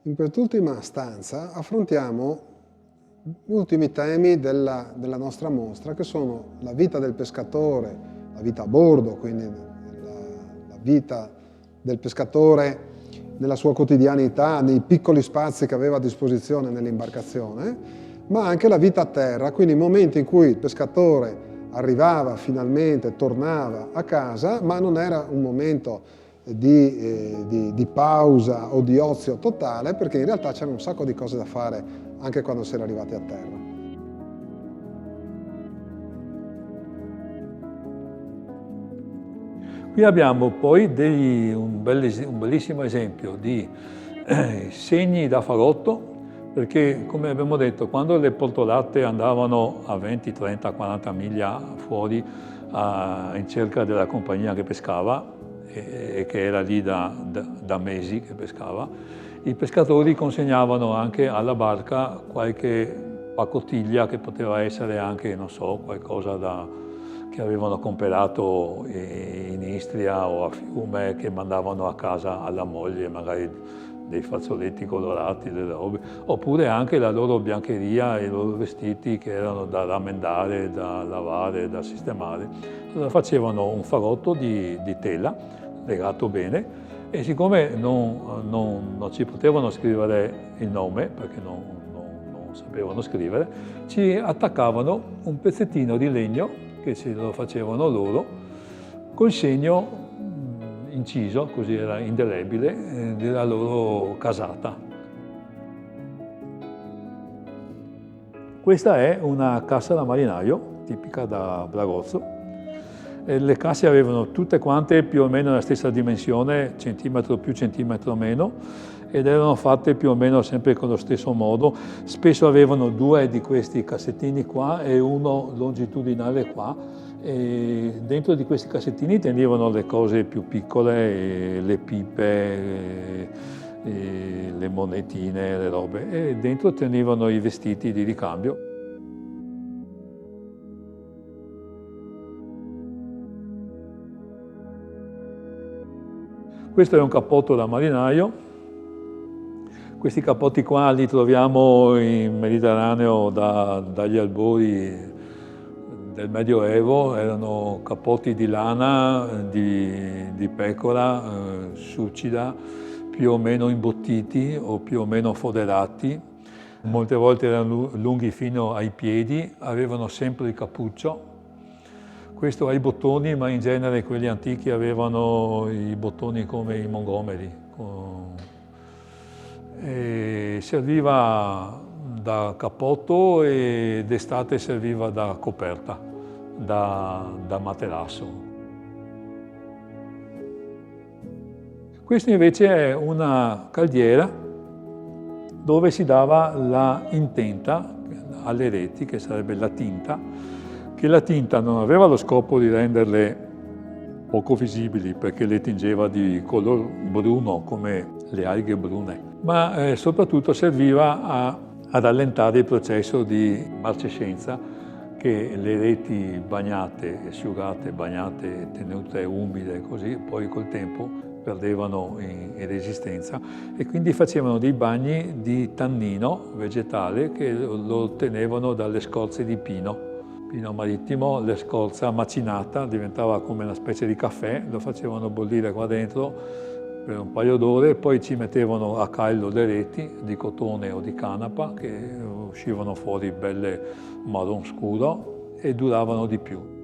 In quest'ultima stanza affrontiamo gli ultimi temi della nostra mostra, che sono la vita del pescatore, la vita a bordo, quindi la vita del pescatore nella sua quotidianità, nei piccoli spazi che aveva a disposizione nell'imbarcazione, ma anche la vita a terra, quindi i momenti in cui il pescatore arrivava finalmente, tornava a casa, ma non era un momento di pausa o di ozio totale, perché in realtà c'era un sacco di cose da fare anche quando si era arrivati a terra. Qui abbiamo poi un bellissimo esempio di segni da fagotto, perché come abbiamo detto, quando le portolate andavano a 20, 30, 40 miglia fuori in cerca della compagnia che pescava, e che era lì da mesi che pescava, i pescatori consegnavano anche alla barca qualche pacottiglia che poteva essere anche, non so, qualcosa che avevano comprato in Istria o a Fiume, che mandavano a casa alla moglie, magari dei fazzoletti colorati, delle robe, oppure anche la loro biancheria, i loro vestiti che erano da rammendare, da lavare, da sistemare. Allora facevano un fagotto di tela, legato bene, e siccome non ci potevano scrivere il nome, perché non sapevano scrivere, ci attaccavano un pezzettino di legno, che se lo facevano loro, col segno inciso, così era indelebile, della loro casata. Questa è una cassa da marinaio, tipica da Bragozzo. Le casse avevano tutte quante più o meno la stessa dimensione, centimetro più, centimetro meno, ed erano fatte più o meno sempre con lo stesso modo. Spesso avevano due di questi cassettini qua e uno longitudinale qua, e dentro di questi cassettini tenevano le cose più piccole, le pipe, le monetine, le robe, e dentro tenevano i vestiti di ricambio. Questo è un cappotto da marinaio. Questi cappotti qua li troviamo in Mediterraneo dagli albori del Medioevo. Erano cappotti di lana, di pecora, succida, più o meno imbottiti o più o meno foderati. Molte volte erano lunghi fino ai piedi, avevano sempre il cappuccio. Questo ha i bottoni, ma in genere quelli antichi avevano i bottoni come i Montgomery. E serviva da cappotto e d'estate serviva da coperta, da materasso. Questo invece è una caldiera dove si dava la intenta alle reti, che sarebbe la tinta, che la tinta non aveva lo scopo di renderle poco visibili, perché le tingeva di color bruno come le alghe brune, ma soprattutto serviva ad allentare il processo di marcescenza, che le reti bagnate, asciugate, bagnate, tenute umide così, poi col tempo perdevano in resistenza, e quindi facevano dei bagni di tannino vegetale che lo ottenevano dalle scorze di pino marittimo. La scorza macinata diventava come una specie di caffè, lo facevano bollire qua dentro per un paio d'ore, poi ci mettevano a caldo le reti di cotone o di canapa, che uscivano fuori belle marron scuro e duravano di più.